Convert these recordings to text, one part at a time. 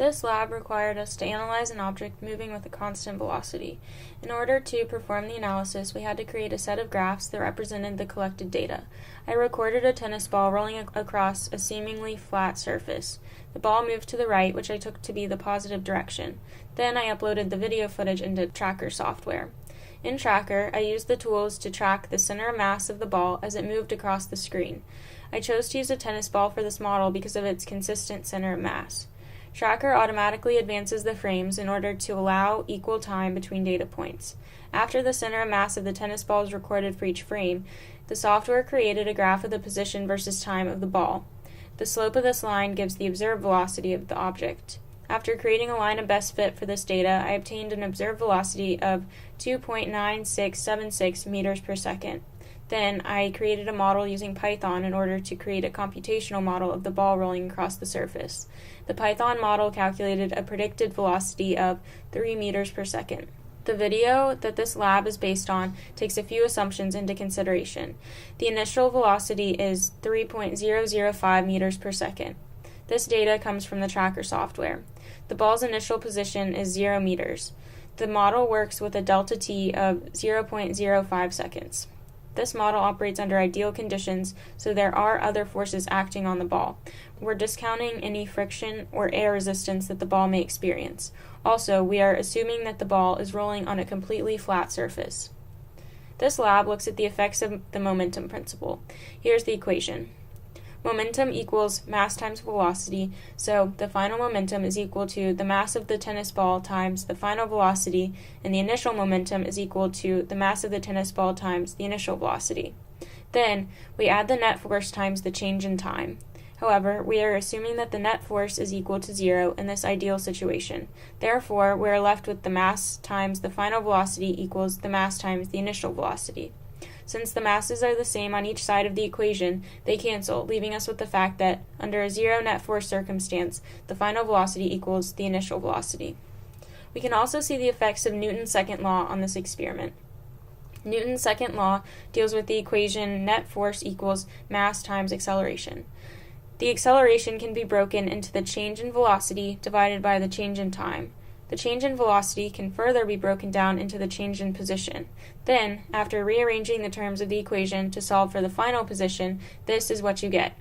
This lab required us to analyze an object moving with a constant velocity. In order to perform the analysis, we had to create a set of graphs that represented the collected data. I recorded a tennis ball rolling across a seemingly flat surface. The ball moved to the right, which I took to be the positive direction. Then I uploaded the video footage into Tracker software. In Tracker, I used the tools to track the center of mass of the ball as it moved across the screen. I chose to use a tennis ball for this model because of its consistent center of mass. Tracker automatically advances the frames in order to allow equal time between data points. After the center of mass of the tennis ball is recorded for each frame, the software created a graph of the position versus time of the ball. The slope of this line gives the observed velocity of the object. After creating a line of best fit for this data, I obtained an observed velocity of 2.9676 meters per second. Then, I created a model using Python in order to create a computational model of the ball rolling across the surface. The Python model calculated a predicted velocity of 3 meters per second. The video that this lab is based on takes a few assumptions into consideration. The initial velocity is 3.005 meters per second. This data comes from the Tracker software. The ball's initial position is 0 meters. The model works with a delta t of 0.05 seconds. This model operates under ideal conditions, so there are other forces acting on the ball. We're discounting any friction or air resistance that the ball may experience. Also, we are assuming that the ball is rolling on a completely flat surface. This lab looks at the effects of the momentum principle. Here's the equation. Momentum equals mass times velocity, so the final momentum is equal to the mass of the tennis ball times the final velocity, and the initial momentum is equal to the mass of the tennis ball times the initial velocity. Then, we add the net force times the change in time. However, we are assuming that the net force is equal to 0 in this ideal situation. Therefore, we are left with the mass times the final velocity equals the mass times the initial velocity. Since the masses are the same on each side of the equation, they cancel, leaving us with the fact that, under a zero net force circumstance, the final velocity equals the initial velocity. We can also see the effects of Newton's second law on this experiment. Newton's second law deals with the equation net force equals mass times acceleration. The acceleration can be broken into the change in velocity divided by the change in time. The change in velocity can further be broken down into the change in position. Then, after rearranging the terms of the equation to solve for the final position, this is what you get.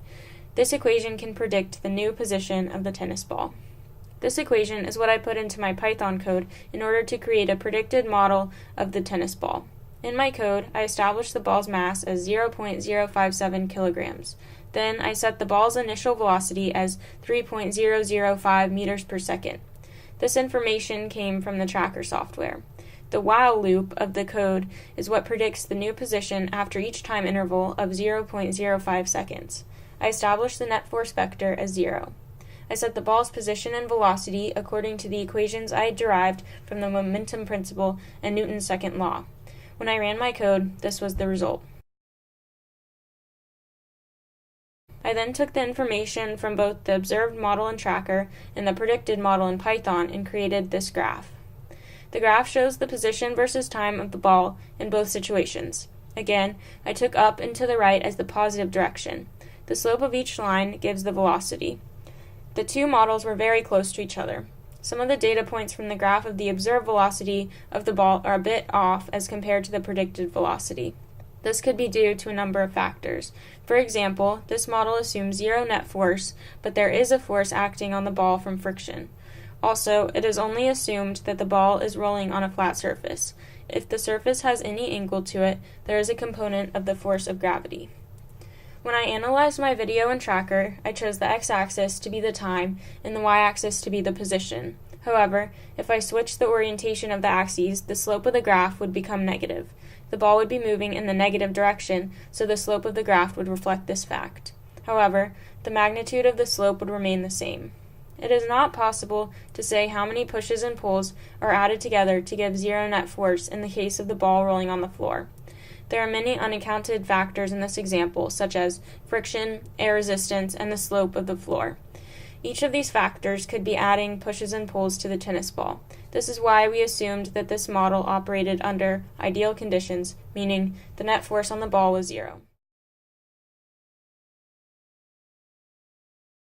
This equation can predict the new position of the tennis ball. This equation is what I put into my Python code in order to create a predicted model of the tennis ball. In my code, I established the ball's mass as 0.057 kilograms. Then, I set the ball's initial velocity as 3.005 meters per second. This information came from the Tracker software. The while loop of the code is what predicts the new position after each time interval of 0.05 seconds. I established the net force vector as 0. I set the ball's position and velocity according to the equations I derived from the momentum principle and Newton's second law. When I ran my code, this was the result. I then took the information from both the observed model in Tracker and the predicted model in Python and created this graph. The graph shows the position versus time of the ball in both situations. Again, I took up and to the right as the positive direction. The slope of each line gives the velocity. The two models were very close to each other. Some of the data points from the graph of the observed velocity of the ball are a bit off as compared to the predicted velocity. This could be due to a number of factors. For example, this model assumes 0 net force, but there is a force acting on the ball from friction. Also, it is only assumed that the ball is rolling on a flat surface. If the surface has any angle to it, there is a component of the force of gravity. When I analyzed my video in Tracker, I chose the x-axis to be the time and the y-axis to be the position. However, if I switched the orientation of the axes, the slope of the graph would become negative. The ball would be moving in the negative direction, so the slope of the graph would reflect this fact. However, the magnitude of the slope would remain the same. It is not possible to say how many pushes and pulls are added together to give 0 net force in the case of the ball rolling on the floor. There are many unaccounted factors in this example, such as friction, air resistance, and the slope of the floor. Each of these factors could be adding pushes and pulls to the tennis ball. This is why we assumed that this model operated under ideal conditions, meaning the net force on the ball was 0.